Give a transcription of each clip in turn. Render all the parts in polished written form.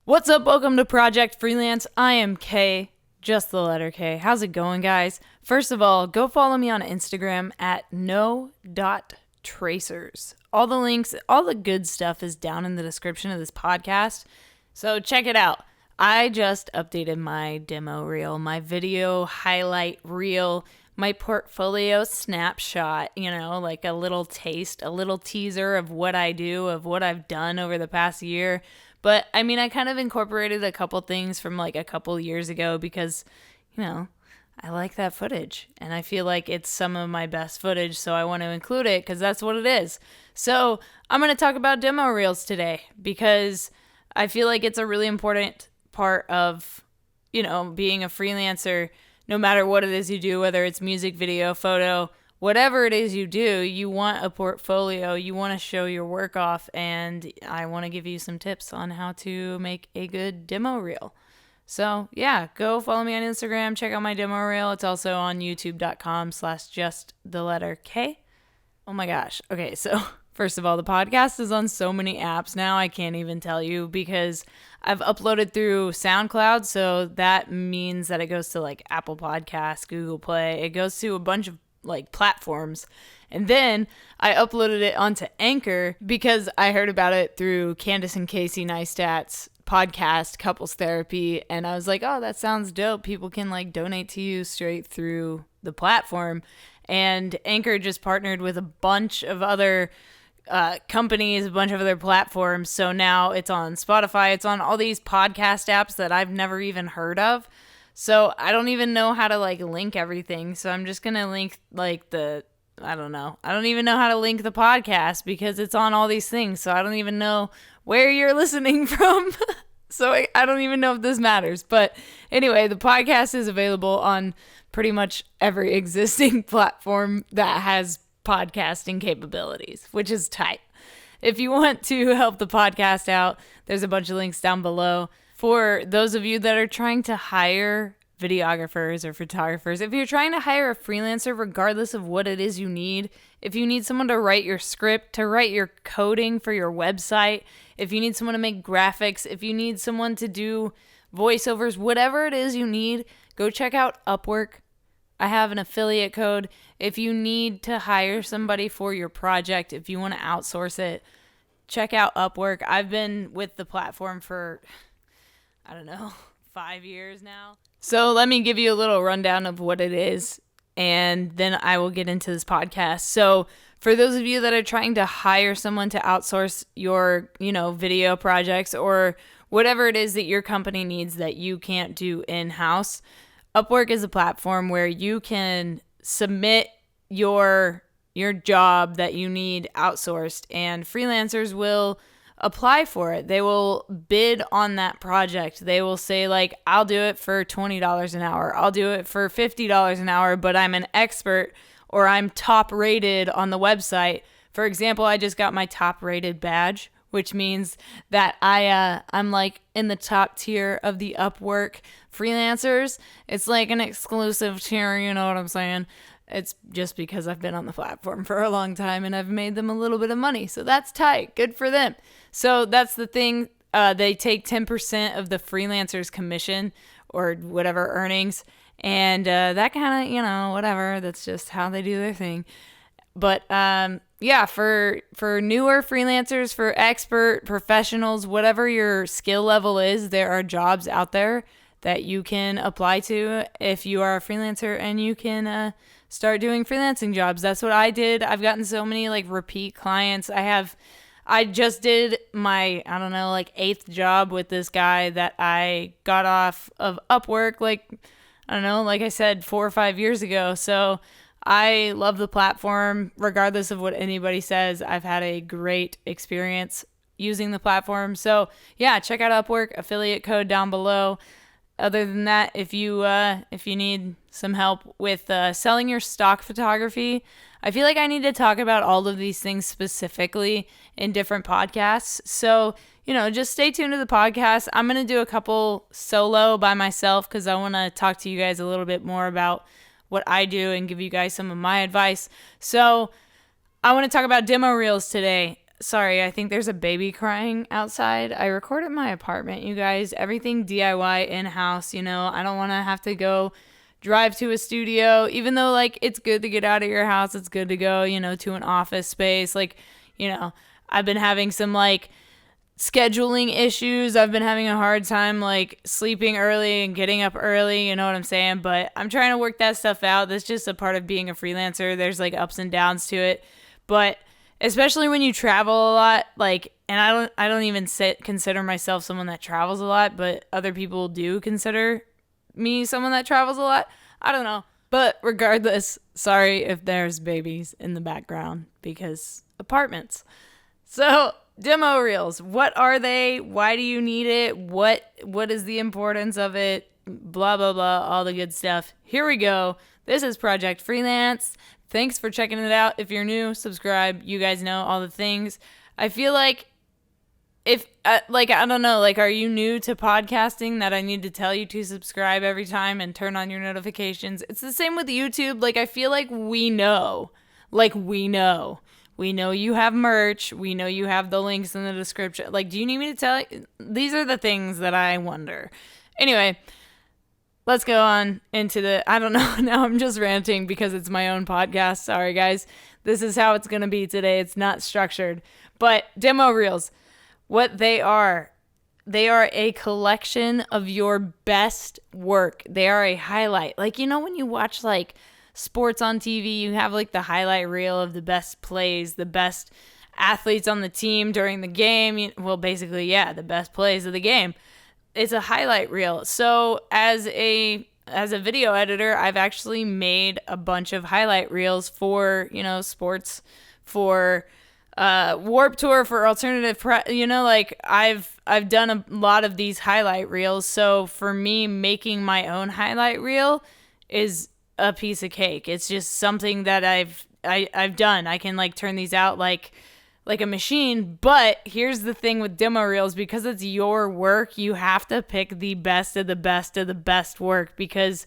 What's up? Welcome to Project Freelance. I am Kay, just the letter K. How's it going, guys? First of all, go follow me on Instagram at no.tracers. All the links, all the good stuff is down in the description of this podcast, so check it out. I just updated my demo reel, my video highlight reel, my portfolio snapshot, like a little taste, a little teaser of what I do, of what I've done over the past year. But I mean, I kind of incorporated a couple things from like a couple years ago because, I like that footage and I feel like it's some of my best footage. So I want to include it because that's what it is. So I'm going to talk about demo reels today because I feel like it's a really important part of, being a freelancer, no matter what it is you do, whether it's music, video, photo, whatever it is you do, you want a portfolio, you want to show your work off, and I want to give you some tips on how to make a good demo reel. So yeah, go follow me on Instagram, check out my demo reel. It's also on youtube.com/just_K. Oh my gosh. Okay, so first of all, the podcast is on so many apps now, I can't even tell you because I've uploaded through SoundCloud, so that means that it goes to like Apple Podcasts, Google Play. It goes to a bunch of like platforms. And then I uploaded it onto Anchor because I heard about it through Candace and Casey Neistat's podcast, Couples Therapy. And I was like, oh, that sounds dope. People can like donate to you straight through the platform. And Anchor just partnered with a bunch of other companies, a bunch of other platforms. So now it's on Spotify. It's on all these podcast apps that I've never even heard of. So I don't even know how to like link everything. So I'm just going to link like I don't even know how to link the podcast because it's on all these things. So I don't even know where you're listening from. So I don't even know if this matters. But anyway, the podcast is available on pretty much every existing platform that has podcasting capabilities, which is tight. If you want to help the podcast out, there's a bunch of links down below. For those of you that are trying to hire videographers or photographers, if you're trying to hire a freelancer, regardless of what it is you need, if you need someone to write your script, to write your coding for your website, if you need someone to make graphics, if you need someone to do voiceovers, whatever it is you need, go check out Upwork. I have an affiliate code. If you need to hire somebody for your project, if you want to outsource it, check out Upwork. I've been with the platform for 5 years now. So let me give you a little rundown of what it is, and then I will get into this podcast. So for those of you that are trying to hire someone to outsource your, video projects or whatever it is that your company needs that you can't do in-house, Upwork is a platform where you can submit your job that you need outsourced, and freelancers will apply for it. They will bid on that project. They will say like, I'll do it for $20 an hour. I'll do it for $50 an hour, but I'm an expert or I'm top rated on the website. For example, I just got my top rated badge, which means that I'm like in the top tier of the Upwork freelancers. It's like an exclusive tier, you know what I'm saying? It's just because I've been on the platform for a long time and I've made them a little bit of money. So that's tight. Good for them. So that's the thing. They take 10% of the freelancer's commission or whatever earnings. And that kind of, whatever. That's just how they do their thing. But yeah, for newer freelancers, for expert professionals, whatever your skill level is, there are jobs out there that you can apply to if you are a freelancer and you can start doing freelancing jobs. That's what I did. I've gotten so many like repeat clients. I just did my, 8th job with this guy that I got off of Upwork, like I said, 4 or 5 years ago. So I love the platform. Regardless of what anybody says, I've had a great experience using the platform. So yeah, check out Upwork, affiliate code down below. Other than that, if you need some help with selling your stock photography, I feel like I need to talk about all of these things specifically in different podcasts. So, just stay tuned to the podcast. I'm going to do a couple solo by myself because I want to talk to you guys a little bit more about what I do and give you guys some of my advice. So I want to talk about demo reels today. Sorry, I think there's a baby crying outside. I record at my apartment, you guys. Everything DIY in-house, you know. I don't want to have to go drive to a studio, even though, like, it's good to get out of your house. It's good to go, you know, to an office space. Like, you know, I've been having some, like, scheduling issues. I've been having a hard time, like, sleeping early and getting up early, you know what I'm saying? But I'm trying to work that stuff out. That's just a part of being a freelancer. There's, like, ups and downs to it. But especially when you travel a lot, like, and I don't even consider myself someone that travels a lot, but other people do consider me someone that travels a lot. I don't know. But regardless, sorry if there's babies in the background because apartments. So, demo reels. What are they? Why do you need it? What is the importance of it? Blah, blah, blah, all the good stuff. Here we go. This is Project Freelance. Thanks for checking it out. If you're new, subscribe. You guys know all the things. I feel like if, like, I don't know, like, are you new to podcasting that I need to tell you to subscribe every time and turn on your notifications? It's the same with YouTube. Like, I feel like we know. Like, we know. We know you have merch. We know you have the links in the description. Like, do you need me to tell you? These are the things that I wonder. Anyway, let's go on into the, I don't know. Now I'm just ranting because it's my own podcast. Sorry, guys. This is how it's going to be today. It's not structured. But demo reels. What they are a collection of your best work. They are a highlight. Like, you know, when you watch, like, sports on TV, you have, like, the highlight reel of the best plays, the best athletes on the team during the game. Well, basically, yeah, the best plays of the game. It's a highlight reel. So as a video editor, I've actually made a bunch of highlight reels for, you know, sports, for Warped Tour, for alternative you know, like, I've done a lot of these highlight reels. So for me, making my own highlight reel is a piece of cake. It's just something that I've done. I can, like, turn these out like a machine. But here's the thing with demo reels, because it's your work, you have to pick the best of the best of the best work, because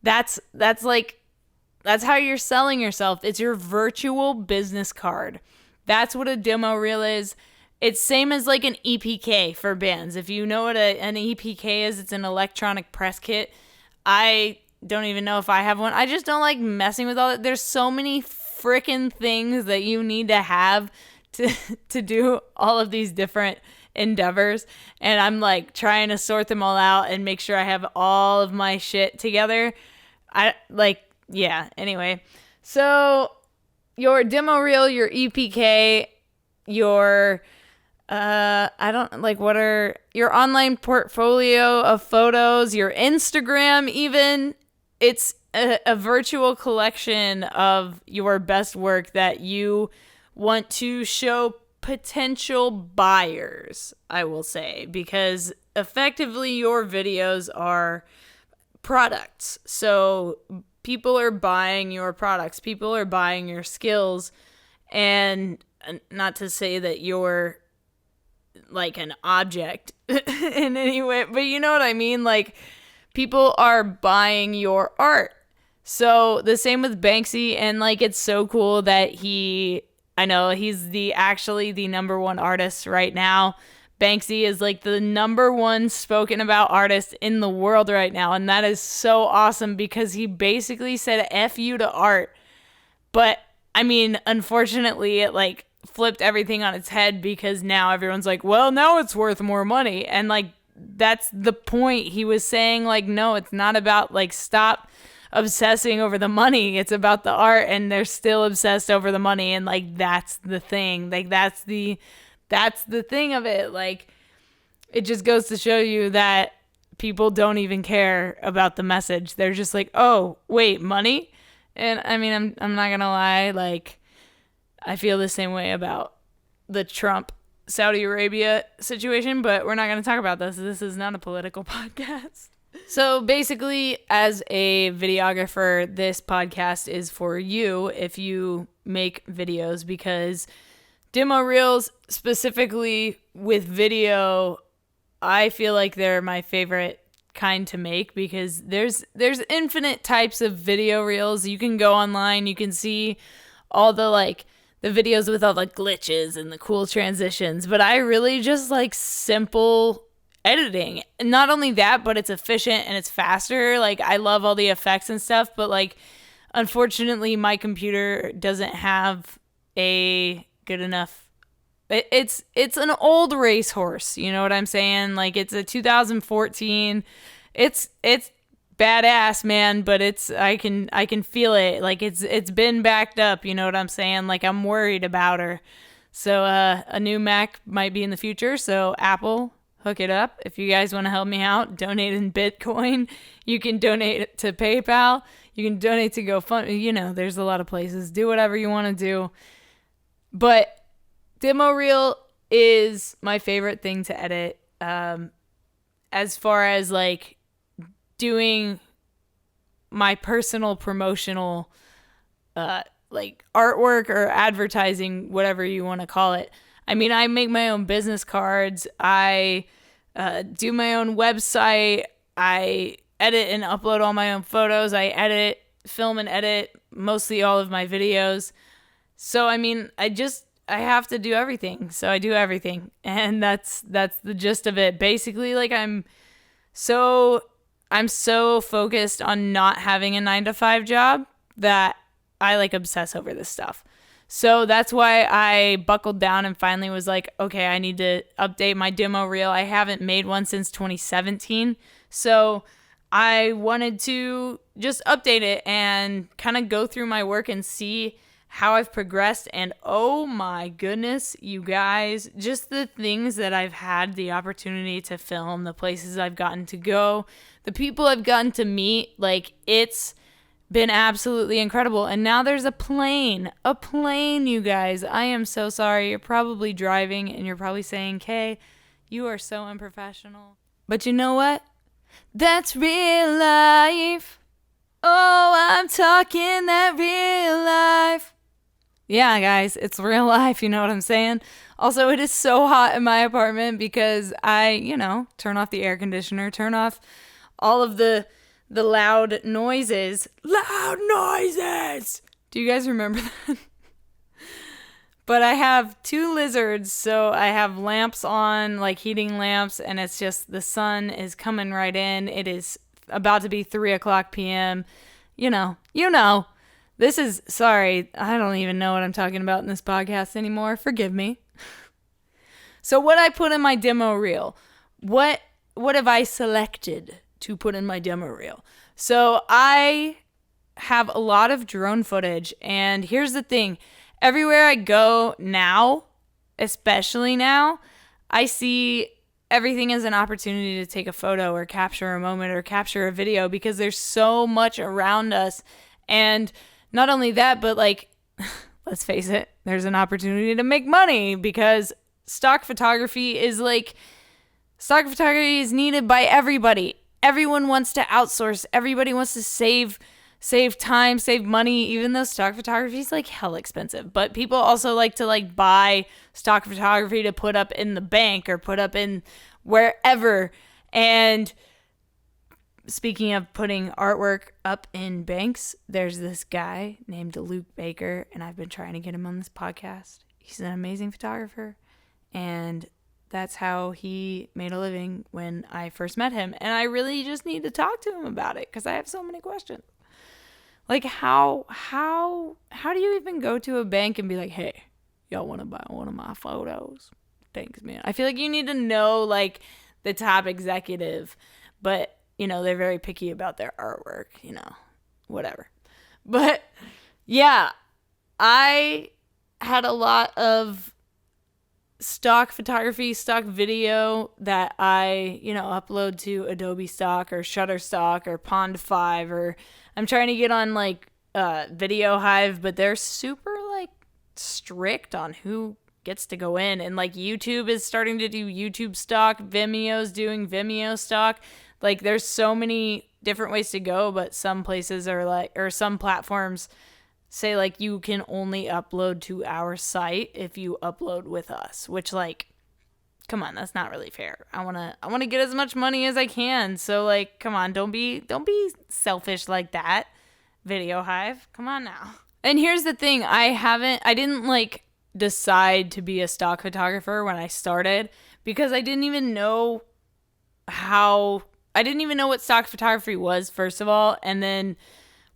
that's how you're selling yourself. It's your virtual business card. That's what a demo reel is. It's same as, like, an EPK for bands. If you know what an EPK is, it's an electronic press kit. I don't even know if I have one. I just don't like messing with all that. There's so many freaking things that you need to have to do all of these different endeavors. And I'm, like, trying to sort them all out and make sure I have all of my shit together. Anyway. So your demo reel, your EPK, your what are your online portfolio of photos, your Instagram even. It's a virtual collection of your best work that you want to show potential buyers, I will say, because effectively your videos are products. So people are buying your products, people are buying your skills, and not to say that you're like an object in any way, but you know what I mean? Like, people are buying your art. So the same with Banksy, and, like, it's so cool that he's actually the number one artist right now. Banksy is, like, the number one spoken about artist in the world right now, and that is so awesome because he basically said F you to art. But I mean, unfortunately, it, like, flipped everything on its head because now everyone's like, well, now it's worth more money. And, like, that's the point. He was saying, like, no, it's not about, like, stop obsessing over the money. It's about the art, and they're still obsessed over the money. And, like, that's the thing. Like, that's the thing of it. Like, it just goes to show you that people don't even care about the message. They're just like, oh, wait, money? And I mean, I'm not gonna lie, like, I feel the same way about the Trump Saudi Arabia situation, but we're not going to talk about this. This is not a political podcast. So basically, as a videographer, this podcast is for you if you make videos, because demo reels, specifically with video, I feel like they're my favorite kind to make, because there's infinite types of video reels. You can go online, you can see all the, like, videos with all the glitches and the cool transitions, but I really just like simple editing. And not only that, but it's efficient and it's faster. Like, I love all the effects and stuff, but like, unfortunately, my computer doesn't have a good enough. It's an old racehorse, you know what I'm saying? Like, it's a 2014. It's badass, man, but I can feel it. Like, it's been backed up, you know what I'm saying? Like, I'm worried about her. So a new Mac might be in the future. So Apple, hook it up. If you guys want to help me out, donate in Bitcoin. You can donate it to PayPal. You can donate to GoFundMe. You know, there's a lot of places. Do whatever you want to do. But demo reel is my favorite thing to edit. As far as like doing my personal promotional like artwork or advertising, whatever you want to call it. I mean, I make my own business cards. I do my own website. I edit and upload all my own photos. I edit, film and edit mostly all of my videos. So, I mean, I have to do everything. So I do everything. And that's the gist of it. Basically, like, I'm so focused on not having a 9-to-5 job that I like obsess over this stuff. So that's why I buckled down and finally was like, okay, I need to update my demo reel. I haven't made one since 2017. So I wanted to just update it and kind of go through my work and see how I've progressed. And oh my goodness, you guys, just the things that I've had the opportunity to film, the places I've gotten to go, the people I've gotten to meet, like, it's been absolutely incredible. And now there's a plane, you guys. I am so sorry. You're probably driving and you're probably saying, Kay, you are so unprofessional. But you know what? That's real life. Oh, I'm talking that real life. Yeah, guys, it's real life. You know what I'm saying? Also, it is so hot in my apartment because I, turn off the air conditioner, turn off all of the loud noises. Loud noises! Do you guys remember that? But I have 2 lizards, so I have lamps on, like heating lamps, and it's just the sun is coming right in. It is about to be 3:00 p.m. You know. This is, sorry, I don't even know what I'm talking about in this podcast anymore. Forgive me. So what I put in my demo reel, what have I selected to put in my demo reel? So I have a lot of drone footage, and here's the thing. Everywhere I go now, especially now, I see everything as an opportunity to take a photo or capture a moment or capture a video because there's so much around us. And not only that, but like, let's face it, there's an opportunity to make money because stock photography is needed by everybody. Everyone wants to outsource. Everybody wants to save time, save money, even though stock photography is like hell expensive. But people also like to like buy stock photography to put up in the bank or put up in wherever. And speaking of putting artwork up in banks, there's this guy named Luke Baker, and I've been trying to get him on this podcast. He's an amazing photographer, and that's how he made a living when I first met him. And I really just need to talk to him about it because I have so many questions. Like, how do you even go to a bank and be like, hey, y'all want to buy one of my photos? Thanks, man. I feel like you need to know, like, the top executive, but they're very picky about their artwork, whatever. But yeah, I had a lot of stock photography, stock video that I, upload to Adobe Stock or Shutterstock or Pond 5, or I'm trying to get on like Video Hive, but they're super like strict on who gets to go in. And like YouTube is starting to do YouTube stock, Vimeo's doing Vimeo stock. Like, there's so many different ways to go, but some places are like, or some platforms say like you can only upload to our site if you upload with us, which, like, come on, that's not really fair. I want to get as much money as I can. So like, come on, don't be selfish like that. Video Hive, come on now. And here's the thing, I didn't like decide to be a stock photographer when I started because I didn't even know what stock photography was, first of all. And then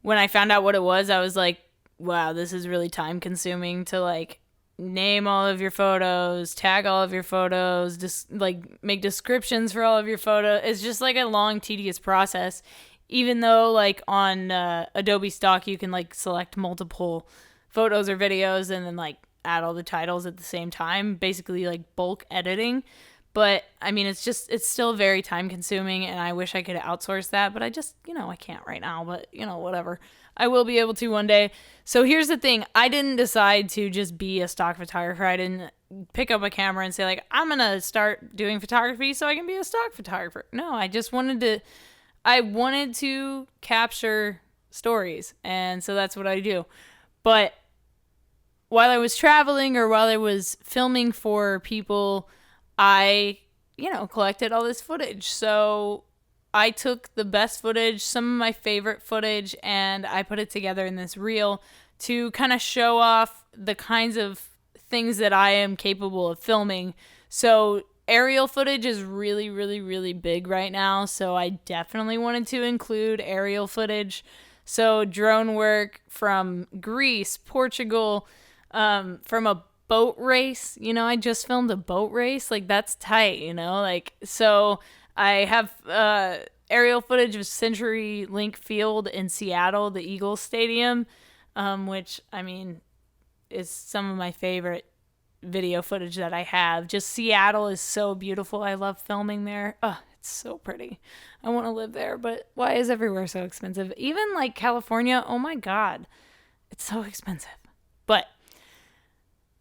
when I found out what it was, I was like, wow, this is really time consuming to like name all of your photos, tag all of your photos, just like make descriptions for all of your photos. It's just like a long, tedious process. Even though like on Adobe Stock, you can like select multiple photos or videos and then like add all the titles at the same time, basically like bulk editing. But I mean, it's still very time consuming, and I wish I could outsource that, but I just, I can't right now, but whatever. I will be able to one day. So here's the thing. I didn't decide to just be a stock photographer. I didn't pick up a camera and say like, I'm going to start doing photography so I can be a stock photographer. No, I wanted to capture stories. And so that's what I do. But while I was traveling or while I was filming for people, I, collected all this footage. So I took the best footage, some of my favorite footage, and I put it together in this reel to kind of show off the kinds of things that I am capable of filming. So aerial footage is really, really, really big right now. So I definitely wanted to include aerial footage. So drone work from Greece, Portugal, from a boat race. I just filmed a boat race. Like, that's tight, so I have aerial footage of CenturyLink Field in Seattle, the Eagles Stadium, which, I mean, is some of my favorite video footage that I have. Just Seattle is so beautiful. I love filming there. Oh, it's so pretty. I want to live there, but why is everywhere so expensive? Even like California, oh my God, it's so expensive. But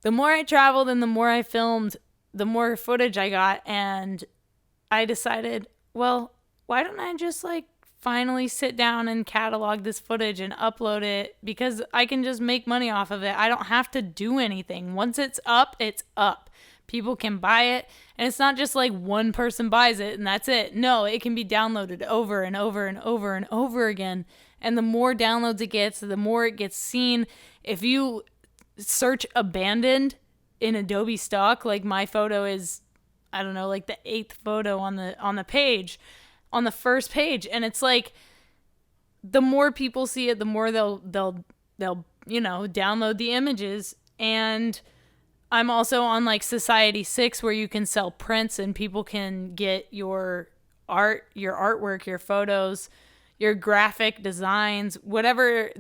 the more I traveled and the more I filmed, the more footage I got, and I decided, well, why don't I just like finally sit down and catalog this footage and upload it, because I can just make money off of it. I don't have to do anything. Once it's up, it's up. People can buy it, and it's not just like one person buys it and that's it. No, it can be downloaded over and over and over and over again. And the more downloads it gets, the more it gets seen. If you search abandoned in Adobe Stock, like my photo is, I don't know, like the 8th photo on the page, on the first page, and it's like the more people see it, the more they'll download the images. And I'm also on like Society 6, where you can sell prints and people can get your art, your artwork, your photos, your graphic designs, whatever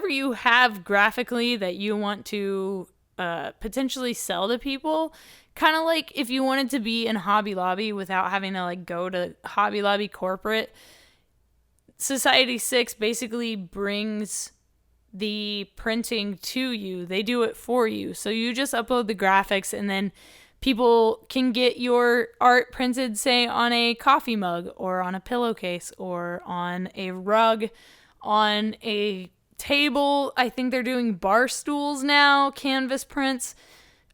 you have graphically that you want to potentially sell to people. Kind of like if you wanted to be in Hobby Lobby without having to like go to Hobby Lobby corporate, Society 6 basically brings the printing to you. They do it for you. So you just upload the graphics, and then people can get your art printed, say, on a coffee mug or on a pillowcase or on a rug, on a table. I think they're doing bar stools now, canvas prints,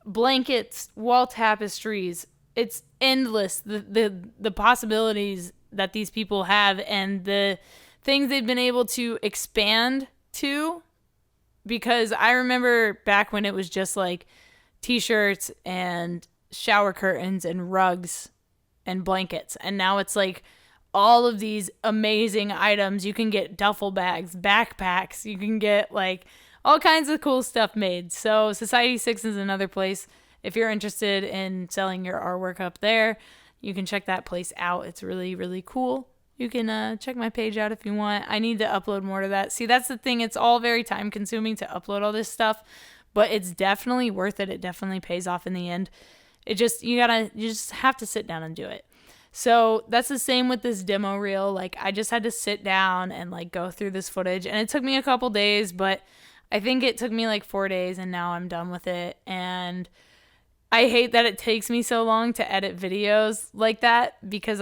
blankets, wall tapestries. It's endless, the possibilities that these people have and the things they've been able to expand to. Because I remember back when it was just like t-shirts and shower curtains and rugs and blankets, and now it's like all of these amazing items. You can get duffel bags, backpacks, you can get like all kinds of cool stuff made. So Society 6 is another place. If you're interested in selling your artwork up there, you can check that place out. It's really, really cool. You can check my page out if you want. I need to upload more to that. See, that's the thing. It's all very time consuming to upload all this stuff, but it's definitely worth it. It definitely pays off in the end. You just have to sit down and do it. So that's the same with this demo reel. Like, I just had to sit down and like go through this footage, and it took me a couple days, but I think it took me like 4 days, and now I'm done with it. And I hate that it takes me so long to edit videos like that, because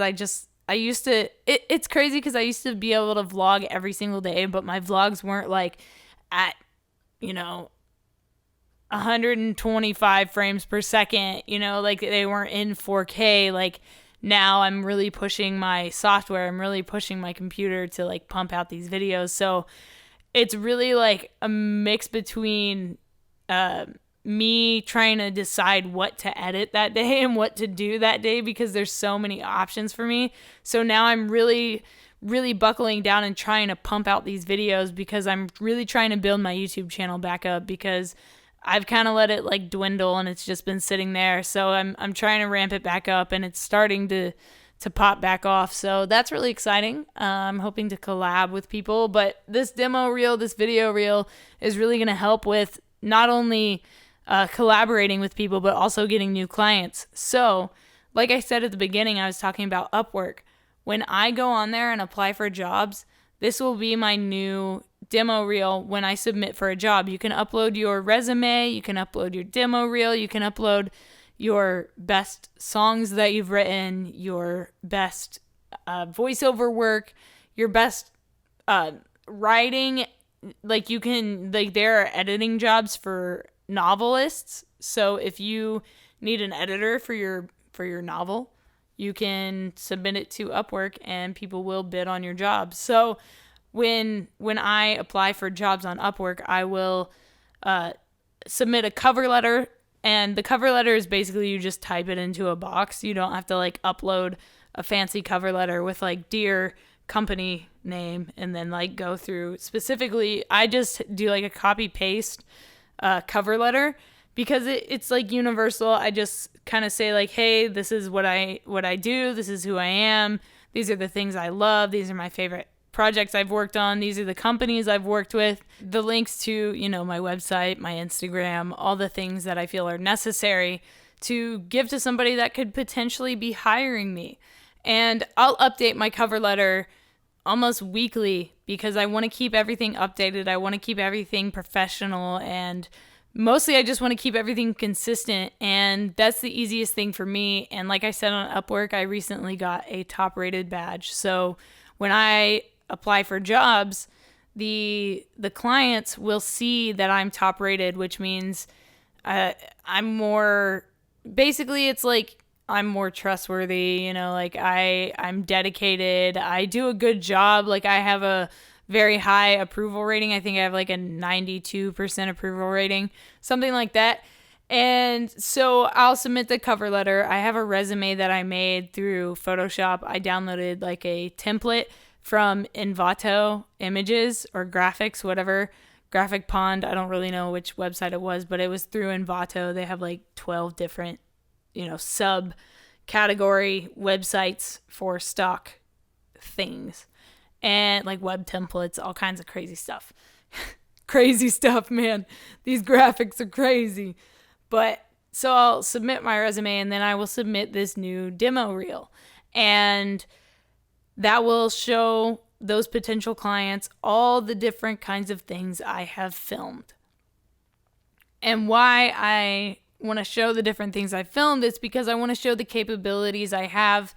it's crazy because I used to be able to vlog every single day, but my vlogs weren't like at, 125 frames per second, like they weren't in 4K. Like, now I'm really pushing my software. I'm really pushing my computer to like pump out these videos. So it's really like a mix between me trying to decide what to edit that day and what to do that day, because there's so many options for me. So now I'm really buckling down and trying to pump out these videos, because I'm really trying to build my YouTube channel back up, because I've kind of let it like dwindle and it's just been sitting there. So I'm trying to ramp it back up, and it's starting to pop back off. So that's really exciting. I'm hoping to collab with people, but this demo reel, this video reel is really going to help with not only collaborating with people, but also getting new clients. So like I said at the beginning, I was talking about Upwork. When I go on there and apply for jobs, this will be my new demo reel when I submit for a job. You can upload your resume, you can upload your demo reel, you can upload your best songs that you've written, your best voiceover work, your best writing. Like you can, like there are editing jobs for novelists. So if you need an editor for your novel, you can submit it to Upwork and people will bid on your job. So when I apply for jobs on Upwork, I will submit a cover letter. And the cover letter is basically you just type it into a box. You don't have to like upload a fancy cover letter with like dear company name and then like go through specifically. I just do like a copy paste cover letter, because it's like universal. I just kind of say like, hey, this is what I do. This is who I am. These are the things I love. These are my favorite projects I've worked on. These are the companies I've worked with. The links to, my website, my Instagram, all the things that I feel are necessary to give to somebody that could potentially be hiring me. And I'll update my cover letter almost weekly, because I want to keep everything updated. I want to keep everything professional, and mostly I just want to keep everything consistent, and that's the easiest thing for me. And like I said, on Upwork, I recently got a top rated badge. So when I apply for jobs, the clients will see that I'm top rated, which means I'm more, basically it's like I'm more trustworthy, like I'm dedicated. I do a good job. Like I have a very high approval rating. I think I have like a 92% approval rating, something like that. And so I'll submit the cover letter. I have a resume that I made through Photoshop. I downloaded like a template from Envato Images or Graphics, whatever, Graphic Pond. I don't really know which website it was, but it was through Envato. They have like 12 different, sub-category websites for stock things and like web templates, all kinds of crazy stuff. Crazy stuff, man. These graphics are crazy. But so I'll submit my resume, and then I will submit this new demo reel. And that will show those potential clients all the different kinds of things I have filmed. And why I want to show the different things I filmed is because I want to show the capabilities I have.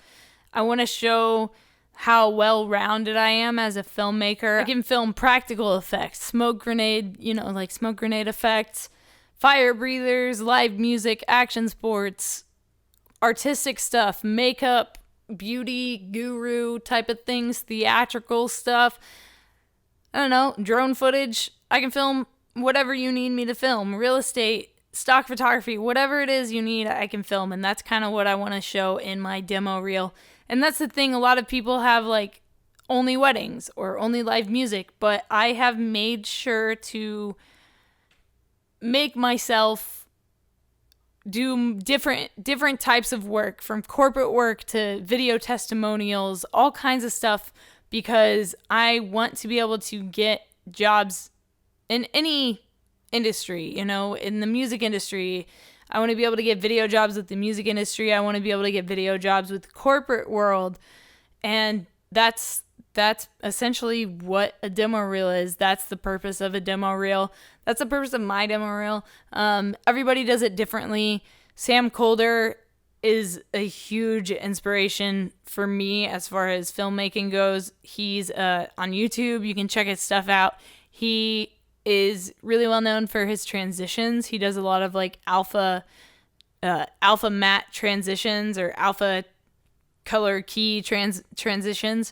I want to show how well-rounded I am as a filmmaker. I can film practical effects, smoke grenade, like smoke grenade effects, fire breathers, live music, action sports, artistic stuff, makeup, beauty, guru type of things, theatrical stuff. I don't know, drone footage. I can film whatever you need me to film. Real estate, stock photography, whatever it is you need, I can film. And that's kind of what I want to show in my demo reel. And that's the thing, a lot of people have like only weddings or only live music, but I have made sure to make myself do different types of work, from corporate work to video testimonials, all kinds of stuff, because I want to be able to get jobs in any industry, in the music industry. I want to be able to get video jobs with the music industry. I want to be able to get video jobs with the corporate world. And that's essentially what a demo reel is. That's the purpose of a demo reel. That's the purpose of my demo reel. Everybody does it differently. Sam Colder is a huge inspiration for me as far as filmmaking goes. He's on YouTube. You can check his stuff out. He is really well known for his transitions. He does a lot of like alpha matte transitions or alpha color key transitions.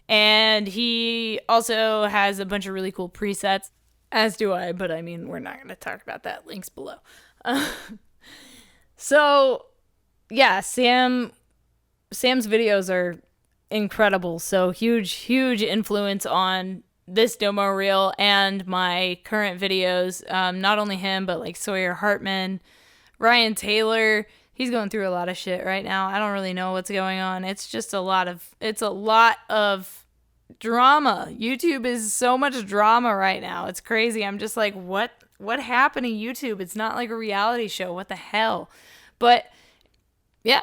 And he also has a bunch of really cool presets, as do I, but I mean, we're not going to talk about that. Links below. So, yeah, Sam's videos are incredible. So huge influence on this demo reel and my current videos. Not only him, but like Sawyer Hartman, Ryan Taylor. He's going through a lot of shit right now. I don't really know what's going on. It's just a lot of drama. YouTube is so much drama right now. It's crazy. I'm just like, what happened to YouTube? It's not like a reality show. What the hell? But yeah,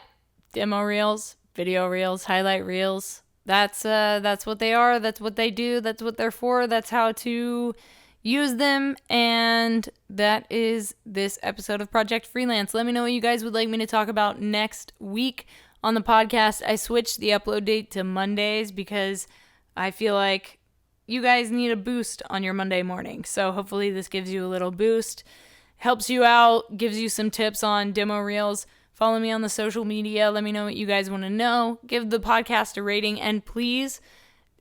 demo reels, video reels, highlight reels. That's what they are. That's what they do. That's what they're for. That's how to use them. And that is this episode of Project Freelance. Let me know what you guys would like me to talk about next week on the podcast. I switched the upload date to Mondays because I feel like you guys need a boost on your Monday morning. So hopefully this gives you a little boost, helps you out, gives you some tips on demo reels. Follow me on the social media. Let me know what you guys want to know. Give the podcast a rating. And please,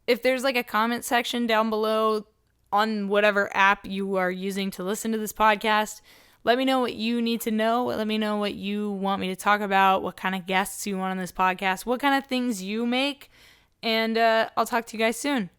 if there's like a comment section down below on whatever app you are using to listen to this podcast, let me know what you need to know. Let me know what you want me to talk about, what kind of guests you want on this podcast, what kind of things you make. And I'll talk to you guys soon.